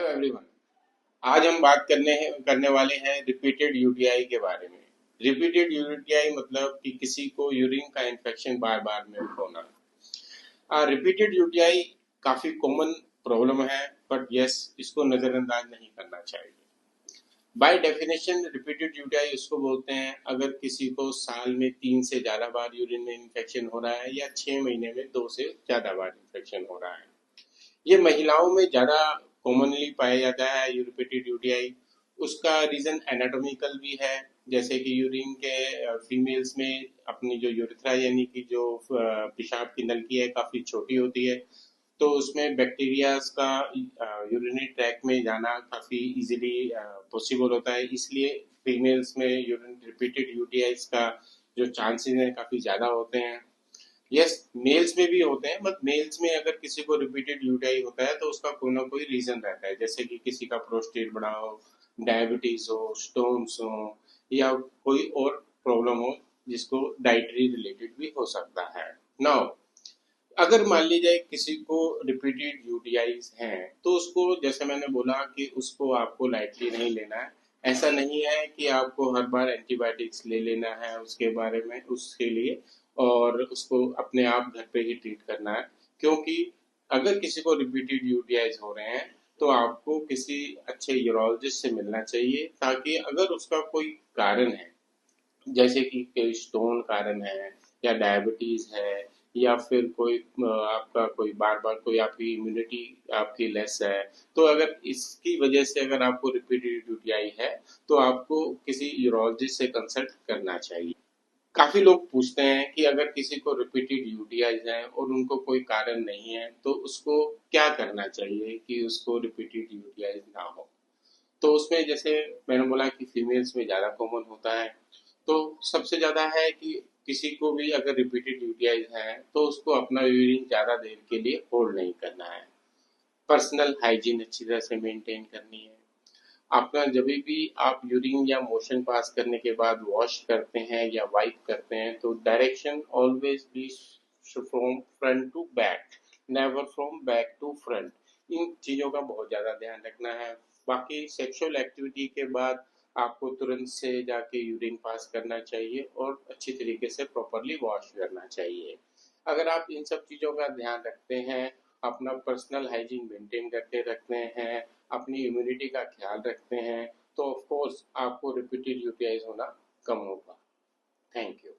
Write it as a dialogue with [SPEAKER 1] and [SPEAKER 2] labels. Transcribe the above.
[SPEAKER 1] Hello everyone. आज हम बात करने वाले हैं रिपीटेड यूटीआई के बारे में। रिपीटेड यूटीआई मतलब कि किसी को यूरिन का इन्फेक्शन बार बार में होना। रिपीटेड यूटीआई काफी कॉमन प्रॉब्लम है, बट यस, इसको नजरअंदाज नहीं करना चाहिए। बाय डेफिनेशन रिपीटेड यूटीआई उसको बोलते हैं अगर किसी को साल में 3 से ज्यादा बार यूरिन में इन्फेक्शन हो रहा है या 6 महीने में 2 से ज्यादा बार इन्फेक्शन हो रहा है। ये महिलाओं में ज्यादा कॉमनली पाया जाता है रिपीटेड यूटीआई। उसका रीजन एनाटॉमिकल भी है, जैसे कि यूरिन के फीमेल्स में अपनी जो यूरिथ्रा यानी कि जो पेशाब की नलकी है काफी छोटी होती है, तो उसमें बैक्टीरियाज का यूरिनरी ट्रैक में जाना काफी इजीली पॉसिबल होता है। इसलिए फीमेल्स में यूरिन रिपीटेड यूटीआईज का जो चांसेस हैं काफी ज्यादा होते हैं। यस, मेल्स में भी होते हैं, बट मेल्स में अगर किसी को रिपीटेड यूटीआई होता है तो उसका कोई ना कोई रीजन रहता है, जैसे कि किसी का प्रोस्टेट बड़ा हो, डायबिटीज हो, स्टोन्स हो, या कोई और प्रॉब्लम हो जिसको डाइटरी रिलेटेड भी हो सकता है। नाउ, अगर मान लीजिए किसी को रिपीटेड यूटीआईज हैं तो उसको, जैसे मैंने बोला कि उसको आपको लाइटली नहीं लेना है। ऐसा नहीं है कि आपको हर बार एंटीबायोटिक्स ले लेना है उसके बारे में, उसके लिए, और उसको अपने आप घर पे ही ट्रीट करना है। क्योंकि अगर किसी को रिपीटेड यूटीआईज हो रहे हैं तो आपको किसी अच्छे यूरोलॉजिस्ट से मिलना चाहिए, ताकि अगर उसका कोई कारण है, जैसे कि कोई स्टोन कारण है या डायबिटीज है, या फिर कोई आपका कोई बार बार कोई आपकी इम्यूनिटी आपकी लेस है, तो अगर इसकी वजह से अगर आपको रिपीटेड यूटीआई है तो आपको किसी यूरोलॉजिस्ट से कंसल्ट करना चाहिए। काफी लोग पूछते हैं कि अगर किसी को रिपीटेड यूटीआई है और उनको कोई कारण नहीं है तो उसको क्या करना चाहिए कि उसको रिपीटेड यूटीआई ना हो। तो उसमें जैसे मैंने बोला कि फीमेल्स में ज़्यादा कॉमन होता है, तो सबसे ज़्यादा है कि किसी को भी अगर रिपीटेड यूटीआई है तो उसको अपना यूरिन ज़्यादा देर के लिए होल्ड नहीं करना है। पर्सनल हाइजीन अच्छी तरह से मेंटेन करनी है। अपना जब भी आप यूरिन या मोशन पास करने के बाद वॉश करते हैं या वाइप करते हैं तो direction always be from front to back, never from back to front. इन चीज़ों का बहुत ज़्यादा ध्यान रखना है। बाकी सेक्सुअल एक्टिविटी के बाद आपको तुरंत से जाके यूरिन पास करना चाहिए और अच्छी तरीके से प्रॉपरली वॉश करना चाहिए। अगर आप इन सब चीज़ों का ध्यान रखते हैं, अपना पर्सनल हाइजीन मेंटेन करके रखते हैं, अपनी इम्यूनिटी का ख्याल रखते हैं, तो ऑफ कोर्स आपको रिपीटेड यूटीआईज होना कम होगा। Thank you.